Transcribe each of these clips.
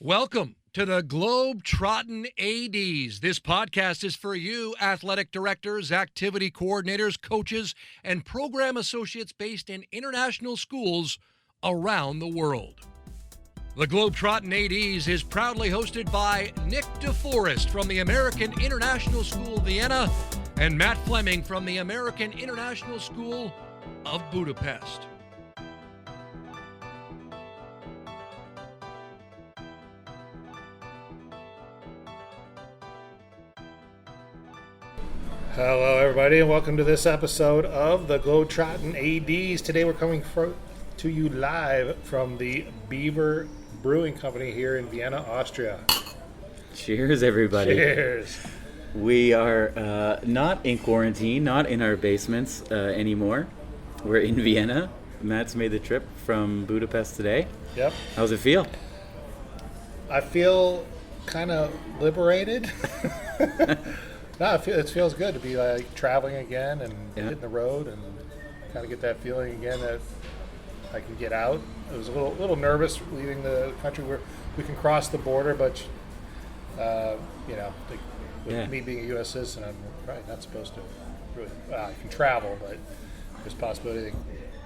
Welcome to the Globetrottin ADs. This podcast is for you, athletic directors, activity coordinators, coaches, and program associates based in international schools around the world. The Globetrottin ADs is proudly hosted by Nick DeForest from the American International School Vienna and Matt Fleming from the American International School of Budapest. Hello, everybody, and welcome to this episode of the Globetrottin ADs. Today, we're coming to you live from the Beavers Brewing Company here in Vienna, Austria. Cheers, everybody. Cheers. We are not in quarantine, not in our basements anymore. We're in Vienna. Matt's made the trip from Budapest today. Yep. How's it feel? I feel kind of liberated. No, it feels good to be like traveling again and hitting the road and kind of get that feeling again that I can get out. I was a little nervous leaving the country where we can cross the border, but with me being a U.S. citizen, I'm probably not supposed to really. I can travel, but there's a possibility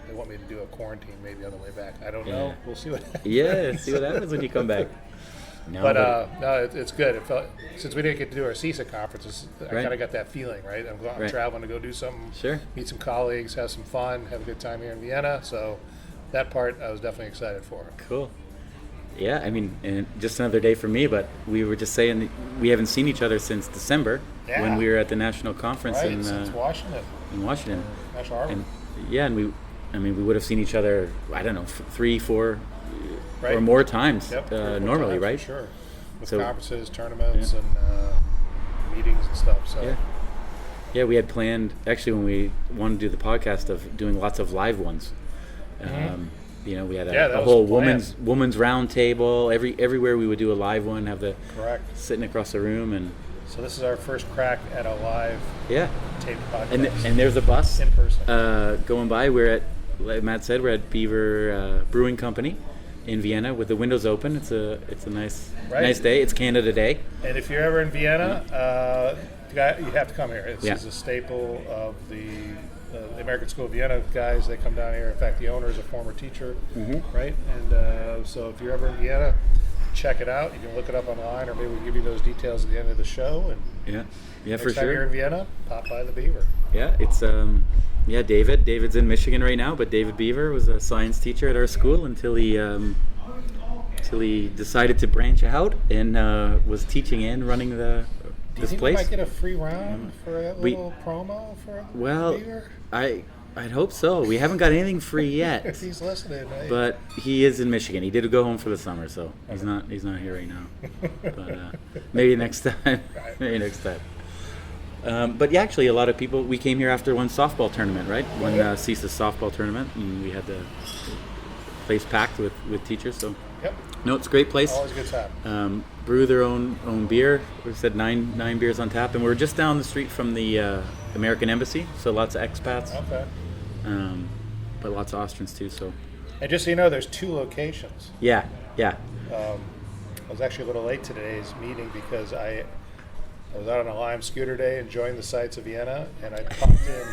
they want me to do a quarantine maybe on the way back. I don't know. We'll see what happens. Yeah, see what happens when you come back. No, it's good. It felt, since we didn't get to do our CISA conferences, I kind of got that feeling, right? I'm traveling to go do something, meet some colleagues, have some fun, have a good time here in Vienna. So that part I was definitely excited for. Cool. Yeah, I mean, and just another day for me, but we were just saying we haven't seen each other since December when we were at the national conference since Washington. In Washington. National Harbor. And we would have seen each other, I don't know, 3, 4 or more times normally, times, right? Sure. With conferences, tournaments, and meetings and stuff. So. Yeah, we had planned, actually, when we wanted to do the podcast, of doing lots of live ones. We had a whole women's round table. Everywhere we would do a live one, have the sitting across the room. And so this is our first crack at a live tape podcast. And there's a bus in person going by. We're at, like Matt said, we're at Beavers Brewing Company in Vienna with the windows open. It's a nice day. It's Canada Day. And if you're ever in Vienna, you have to come here. This is a staple of the American School of Vienna guys. They come down here. In fact, the owner is a former teacher, right? And so if you're ever in Vienna, check it out. You can look it up online, or maybe we'll give you those details at the end of the show. And next for sure. Time you're in Vienna, pop by the Beaver. Yeah, it's David's in Michigan right now, but David Beaver was a science teacher at our school until he decided to branch out and was teaching and running this place. Do you think we might get a free round for a little promo for Beaver? I'd hope so. We haven't got anything free yet. If he's listening, right? But he is in Michigan. He did go home for the summer, so he's not here right now. But maybe next time. Maybe next time. But actually, a lot of people. We came here after one softball tournament, right? One CISA softball tournament, and we had the place packed with teachers. So, no, it's a great place. Always a good time. Brew their own beer. We said nine beers on tap, and we're just down the street from the American Embassy. So lots of expats. Okay. But lots of Austrians too. So. And just so you know, there's 2 locations. Yeah. I was actually a little late to today's meeting because I was out on a Lime scooter day enjoying the sights of Vienna, and I popped in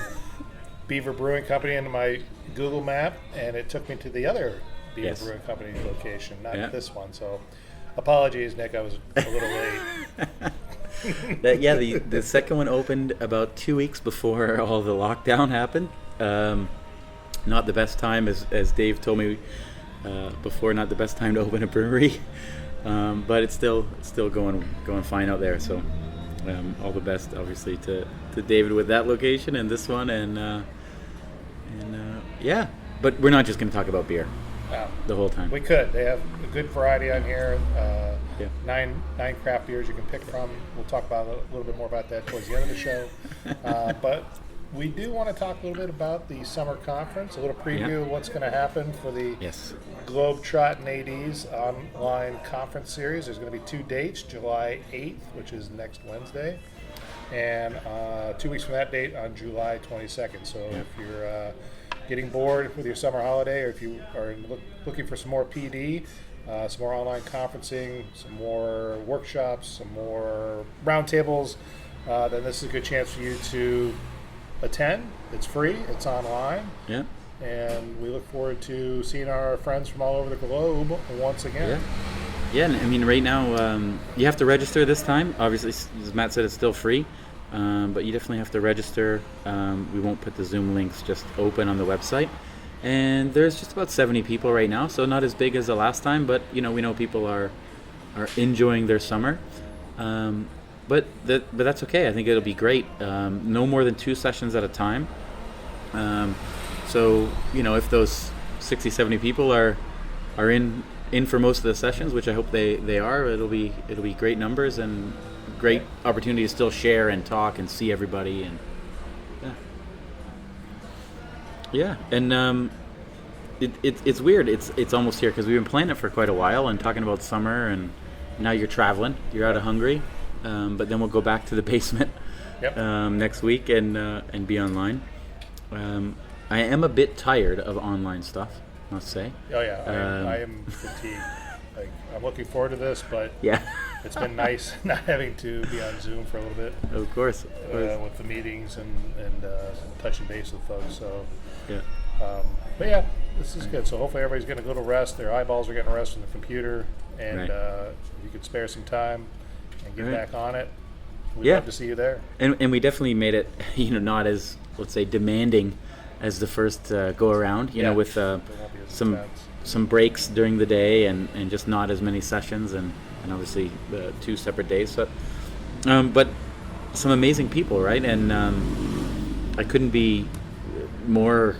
Beaver Brewing Company into my Google map, and it took me to the other Beaver Brewing Company location, not this one. So apologies, Nick, I was a little late. The second one opened about 2 weeks before all the lockdown happened. Not the best time, as Dave told me before, not the best time to open a brewery. But it's still going fine out there. So all the best, obviously, to David with that location and this one, But we're not just going to talk about beer the whole time. We could. They have a good variety on here. 9 craft beers you can pick from. We'll talk about a little bit more about that towards the end of the show. But we do want to talk a little bit about the summer conference, a little preview of what's going to happen for the Globetrottin ADs online conference series. There's going to be 2 dates, July 8th, which is next Wednesday, and 2 weeks from that date on July 22nd. So if you're getting bored with your summer holiday, or if you are looking for some more PD, some more online conferencing, some more workshops, some more roundtables, then this is a good chance for you to attend. It's free. It's online. Yeah. And we look forward to seeing our friends from all over the globe once again. Yeah. Yeah, and I mean, right now, you have to register this time. Obviously, as Matt said, it's still free, but you definitely have to register. We won't put the Zoom links just open on the website. And there's just about 70 people right now, so not as big as the last time, but, we know people are enjoying their summer. But that's okay. I think it'll be great. No more than 2 sessions at a time. So, if those 60, 70 people are in for most of the sessions, which I hope they are, it'll be great numbers and great opportunity to still share and talk and see everybody. And and it's weird. It's almost here because we've been planning it for quite a while and talking about summer, and now you're traveling. You're out of Hungary, but then we'll go back to the basement next week and be online. I am a bit tired of online stuff, I must say. Oh yeah, I am fatigued. Like, I'm looking forward to this, but it's been nice not having to be on Zoom for a little bit. Of course. With the meetings and touching base with folks. So yeah. But yeah, this is good. So hopefully everybody's getting a little rest. Their eyeballs are getting rest from the computer, and if you could spare some time and get back on it, we'd love to see you there. And we definitely made it, not as, let's say, demanding as the first go around. With some breaks during the day and just not as many sessions and obviously 2 separate days. So, but some amazing people, right? And I couldn't be more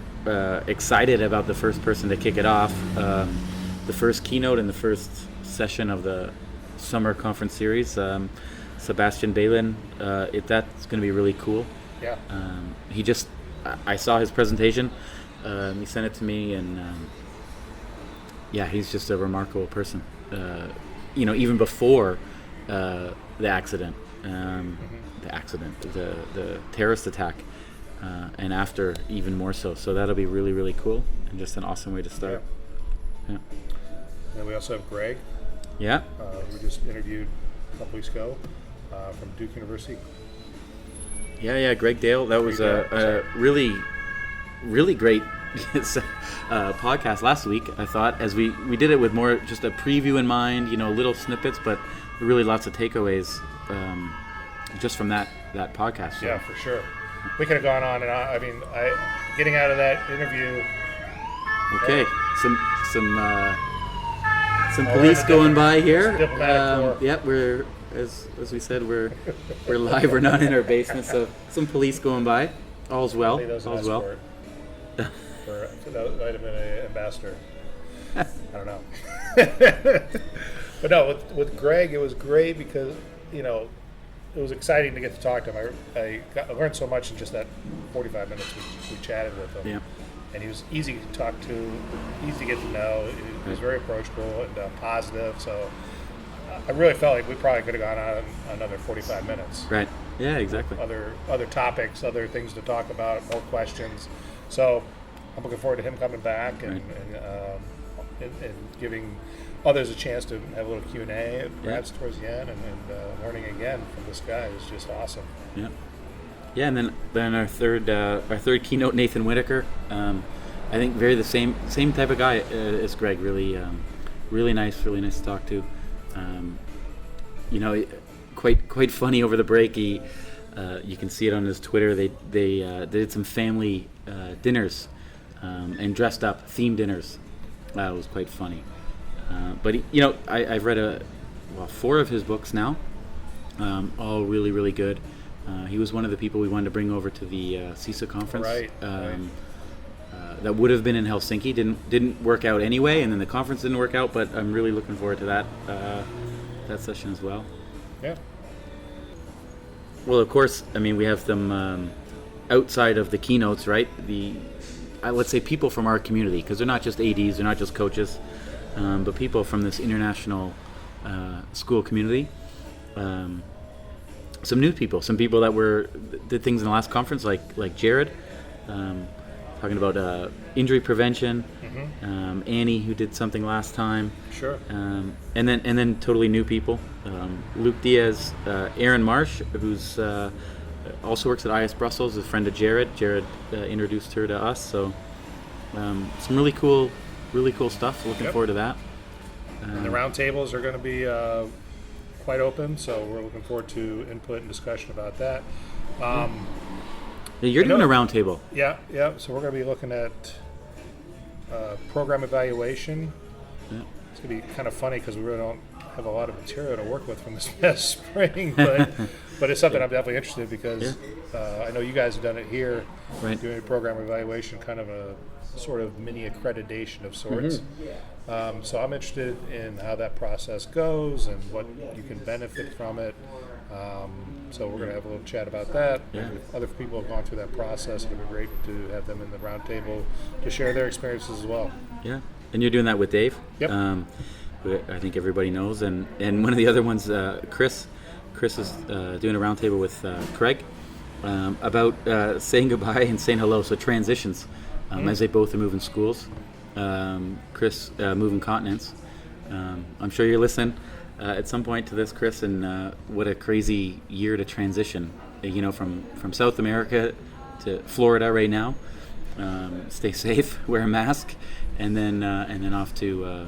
excited about the first person to kick it off. The first keynote and the first session of the summer conference series, Sebastian Balin. That's going to be really cool. Yeah. I saw his presentation. He sent it to me, and he's just a remarkable person. Even before the accident, the terrorist attack, and after even more so. So that'll be really, really cool, and just an awesome way to start. Yeah. And we also have Greg. Yeah. We just interviewed a couple weeks ago from Duke University. Yeah, Greg Dale. That was a really, really great podcast last week, I thought, as we did it with more just a preview in mind, little snippets, but really lots of takeaways just from that podcast. So. Yeah, for sure. We could have gone on and on. I mean, getting out of that interview. Okay, some police going by here. We're as we said, we're live. We're not in our basement, so some police going by. All's well. All's well. That might have been an ambassador. I don't know. But no, with Greg, it was great because it was exciting to get to talk to him. I learned so much in just that 45 minutes we chatted with him. Yeah. And he was easy to talk to, easy to get to know. He was very approachable and positive. So I really felt like we probably could have gone on another 45 minutes. Right. Yeah, exactly. Other topics, other things to talk about, more questions. So I'm looking forward to him coming back and giving others a chance to have a little Q&A perhaps towards the end and learning again from this guy is just awesome. Yeah. Yeah, and then our third keynote, Nathan Whitaker. I think very the same type of guy as Greg. Really, really nice to talk to. Quite funny over the break. You can see it on his Twitter. They did some family dinners and dressed up theme dinners. It was quite funny. But I've read 4 of his books now. All really, really good. He was one of the people we wanted to bring over to the CISA conference. Right. That would have been in Helsinki. Didn't work out anyway, and then the conference didn't work out. But I'm really looking forward to that session as well. Yeah. Well, of course. I mean, we have them outside of the keynotes, right? Let's say people from our community, because they're not just ADs, they're not just coaches, but people from this international school community. Some new people, some people that did things in the last conference, like Jared. talking about injury prevention. Mm-hmm. Annie, who did something last time. Sure. And then totally new people. Luke Diaz, Aaron Marsh, who's also works at IS Brussels, is a friend of Jared. Jared introduced her to us. So some really cool stuff. Looking forward to that. And the roundtables are going to be quite open, so we're looking forward to input and discussion about that. You're doing a roundtable. Yeah. So we're going to be looking at program evaluation. Yeah. It's going to be kind of funny because we really don't have a lot of material to work with from this past spring, but it's something I'm definitely interested in because I know you guys have done it here, right. Doing a program evaluation, kind of a sort of mini accreditation of sorts. So I'm interested in how that process goes and what you can benefit from it. So we're going to have a little chat about that. Yeah. If other people have gone through that process, it'd be great to have them in the roundtable to share their experiences as well. Yeah, and you're doing that with Dave. Yep. Who I think everybody knows, and one of the other ones, Chris is doing a roundtable with Craig about saying goodbye and saying hello. So transitions, as they both are moving schools. Chris moving continents. I'm sure you're listening at some point to this, Chris, and what a crazy year to transition. From South America to Florida right now. Stay safe, wear a mask, and then off to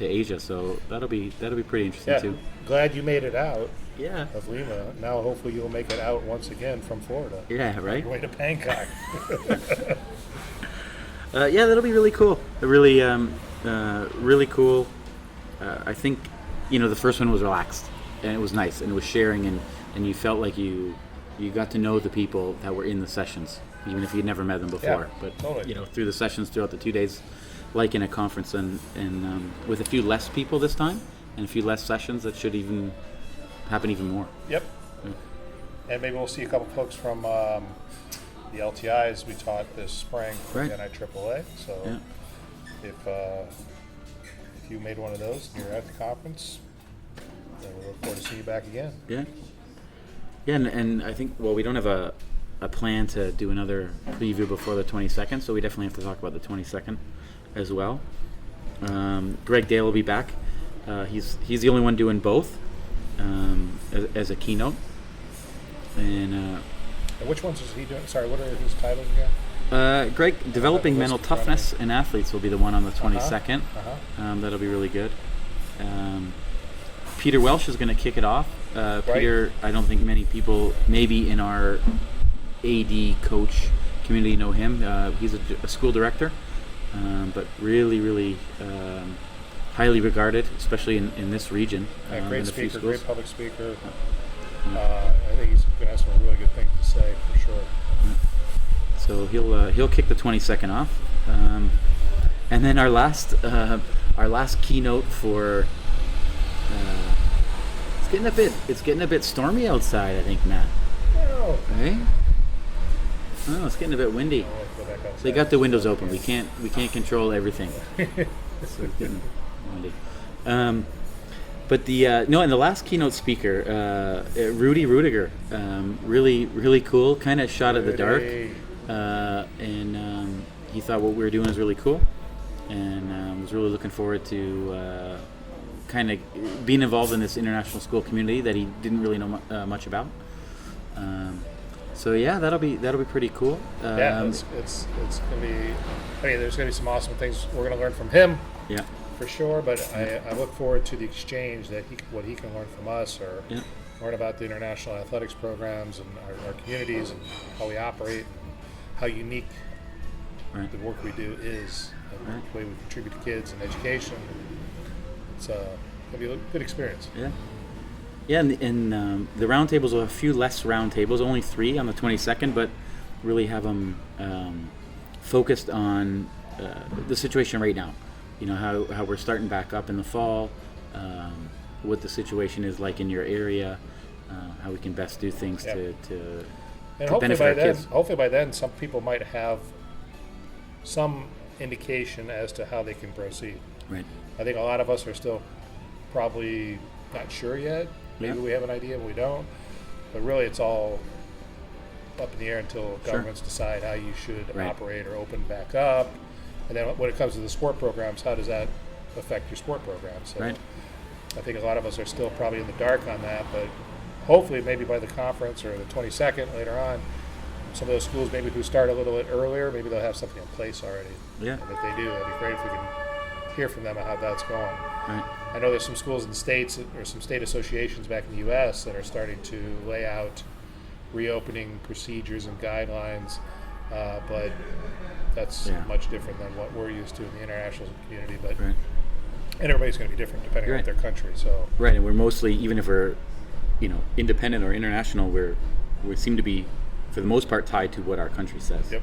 Asia. So that'll be pretty interesting too. Glad you made it out. Yeah. Of Lima. Now hopefully you'll make it out once again from Florida. Yeah. Right. Your way to Bangkok. That'll be really cool. Really cool. I think, the first one was relaxed and it was nice and it was sharing and you felt like you got to know the people that were in the sessions, even if you'd never met them before. Yeah, but totally. Through the sessions throughout the 2 days, like in a conference, and with a few less people this time and a few less sessions, that should even happen even more. Yep. And maybe we'll see a couple folks from the LTIs we taught this spring for the NIAAA. So if you made one of those and you're at the conference, then we'll look forward to seeing you back again. Yeah. Yeah, and I think, we don't have a plan to do another preview before the 22nd, so we definitely have to talk about the 22nd as well. Greg Dale will be back. He's the only one doing both as a keynote. And which ones is he doing? Sorry, what are his titles again? Greg, Developing Mental Toughness in Athletes will be the one on the 22nd. That'll be really good. Peter Welsh is going to kick it off. Peter, I don't think many people, maybe in our AD coach community, know him. He's a school director, but really, really highly regarded, especially in this region. Great speaker, great public speaker. I think he's going to have some really good things to say for sure. So he'll kick the 22nd off, and then our last keynote for. It's getting a bit stormy outside, I think, Matt. Oh. Right? Oh, it's getting a bit windy. So they got the windows open. We can't control everything. So it's getting windy. But and the last keynote speaker, Rudy Rudiger, really, really cool. Kind of shot at the dark, and he thought what we were doing was really cool, and was really looking forward to kind of being involved in this international school community that he didn't really know much about. So yeah, that'll be pretty cool. It's gonna be. I mean, there's gonna be some awesome things we're gonna learn from him. Yeah. For sure, but I look forward to the exchange that what he can learn from us, or learn about the international athletics programs and our communities and how we operate, and how unique the work we do is, and the way we contribute to kids and education. It's gonna be a good experience. Yeah. Yeah, and the roundtables will have a few less roundtables, only 3 on the 22nd, but really have them focused on the situation right now. How we're starting back up in the fall, what the situation is like in your area, how we can best do things to benefit our kids. Hopefully by then some people might have some indication as to how they can proceed. Right. I think a lot of us are still probably not sure yet. Maybe we have an idea, we don't. But really it's all up in the air until Sure. governments decide how you should Right. operate or open back up. And then when it comes to the sport programs, how does that affect your sport programs? So Right. I think a lot of us are still probably in the dark on that, but hopefully maybe by the conference or the 22nd later on, some of those schools maybe who start a little bit earlier, maybe they'll have something in place already. Yeah. And if they do, that'd be great if we can hear from them on how that's going. Right. I know there's some schools in the States or some state associations back in the U.S. that are starting to lay out reopening procedures and guidelines, but that's much different than what we're used to in the international community. But Right. and everybody's going to be different depending on Right. their country. So Right, and we're mostly, even if we're, independent or international, we seem to be, for the most part, tied to what our country says. yep,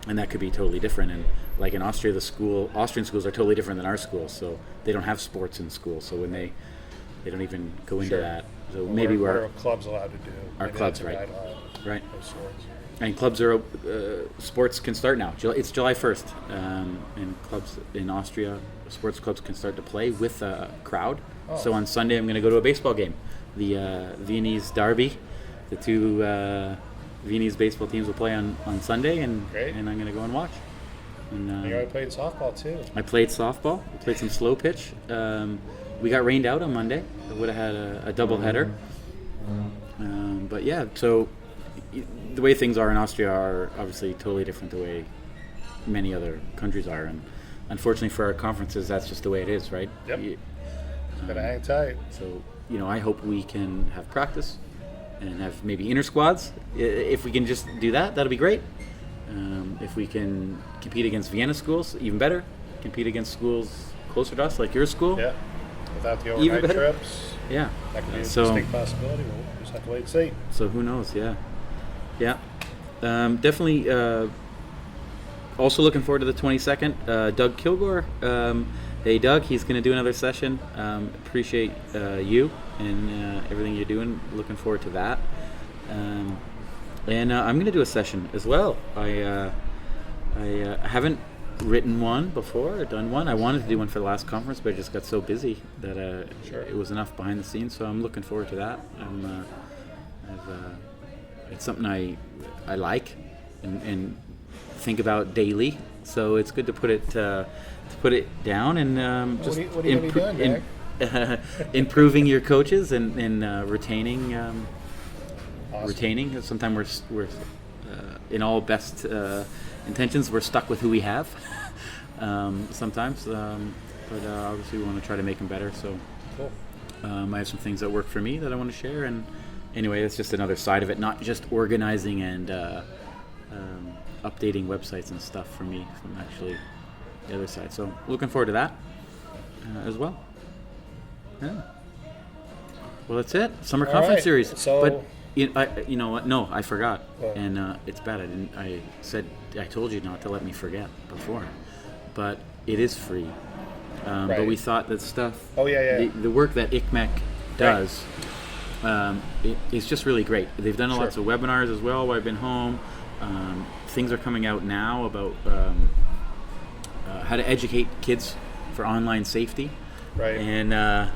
And that could be totally different. And like in Austria, Austrian schools are totally different than our schools. So they don't have sports in school. So when they don't even go into Sure. that. So maybe what we're are clubs allowed to do? Our Maybe clubs, that's a right. guideline right. of sorts. And clubs are sports can start now. It's July 1st, and clubs in Austria, sports clubs can start to play with a crowd. Oh. So on Sunday, I'm going to go to a baseball game, the Viennese Derby. The two Viennese baseball teams will play on Sunday, and Great. I'm going to go and watch. And You already played softball too. I played softball. I played some slow pitch. We got rained out on Monday. I would have had a double header. But yeah, so the way things are in Austria are obviously totally different the way many other countries are, and unfortunately for our conferences, that's just the way it is, right? Yep. Gotta hang tight. So I hope we can have practice and have maybe inter squads. If we can just do that, that'll be great. If we can compete against Vienna schools, even better. Compete against schools closer to us, like your school. Yeah. Without the Even overnight better. trips, Yeah. that could be a So- distinct possibility. We'll just have to wait and see. So who knows? Yeah. Definitely. Also looking forward to the 22nd. Doug Kilgore. Hey, Doug. He's going to do another session. Appreciate you and everything you're doing. Looking forward to that. And I'm going to do a session as well. I haven't written one before or done one. I wanted to do one for the last conference, but I just got so busy that Sure. it was enough behind the scenes. So I'm looking forward to that. It's something I like and think about daily. So it's good to put it down and just What are you gonna be doing, Jack? improving your coaches and retaining. Awesome. Retaining. Sometimes we're in all best intentions, we're stuck with who we have. Sometimes, but obviously we want to try to make them better. So Cool. I have some things that work for me that I want to share, and anyway, that's just another side of it. Not just organizing and updating websites and stuff for me, from actually the other side. So looking forward to that as well. Yeah. Well, that's it. Summer All conference right. series. So- But you know what? No, I forgot, What? and it's bad. I told you not to let me forget before, but it is free. But Right. we thought that stuff. Oh, yeah. The work that ICMEC does is just really great. They've done Sure. lots of webinars as well while I've been home. Things are coming out now about how to educate kids for online safety. Right. And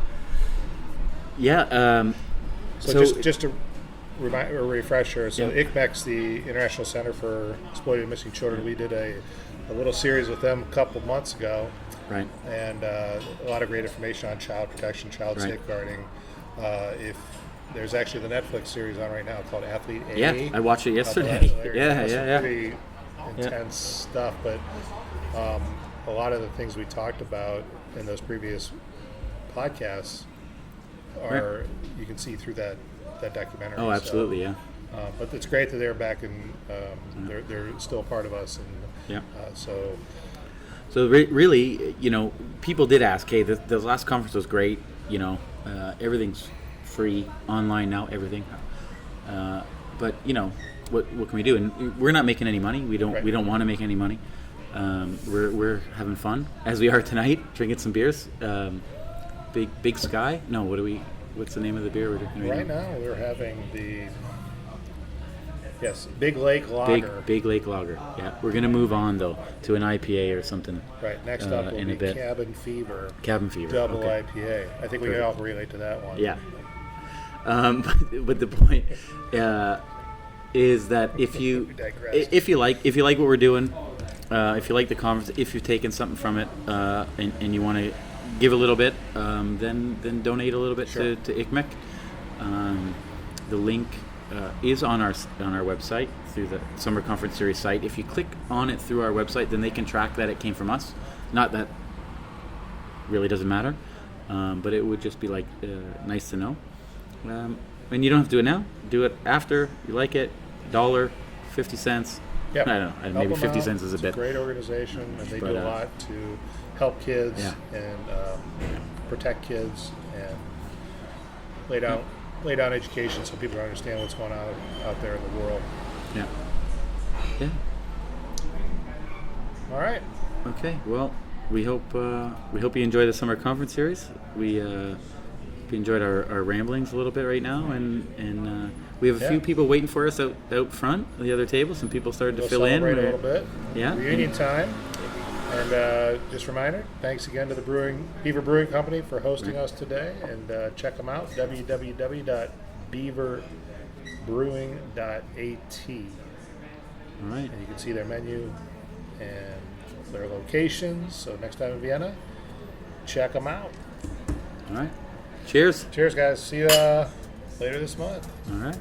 So just to remind or refresher, so Yeah. ICMEC's the International Center for Exploited and Missing Children. We did a little series with them a couple months ago, right. and a lot of great information on child protection, child Right. safeguarding. If there's actually the Netflix series on right now called Athlete A. Yeah, I watched it yesterday. That's hilarious. Yeah, That's yeah, some yeah. Pretty intense stuff, but a lot of the things we talked about in those previous podcasts are you can see through that documentary. Oh, absolutely, yeah. But it's great that they're back and they're still a part of us, and Yeah. so Really, people did ask, hey, the last conference was great, everything's free online now, everything. But, what can we do? And we're not making any money. We don't want to make any money. We're having fun, as we are tonight, drinking some beers. Big Sky? No, what's the name of the beer we're drinking right now we're having Big Lake Lager. Big Lake Lager. Yeah, we're gonna move on though to an IPA or something. Right, next up will in be a bit. Cabin Fever. Cabin Fever. Double okay. IPA. I think we can all relate to that one. Yeah. But the point is that if you like what we're doing, if you like the conference, if you've taken something from it, and you want to give a little bit, then donate a little bit to ICMEC. The link is on our website through the Summer Conference Series site. If you click on it through our website, then they can track that it came from us. Not that really doesn't matter, but it would just be like nice to know. And you don't have to do it now. Do it after you like it. $1.50. Yep. I don't know. Maybe 50 cents is a bit. It's a great organization, and they do a lot to help kids and protect kids and lay down education so people understand what's going on out there in the world. Yeah. Yeah. All right. Okay. Well, we hope you enjoy the summer conference series. We enjoyed our ramblings a little bit right now, and we have a few people waiting for us out front at the other table. Some people started to fill in. A little bit. Yeah. Reunion time. And just a reminder, thanks again to the Beaver Brewing Company for hosting us today. And check them out, www.beaverbrewing.at. All right. And you can see their menu and their locations. So next time in Vienna, check them out. All right. Cheers. Cheers, guys. See you later this month. All right.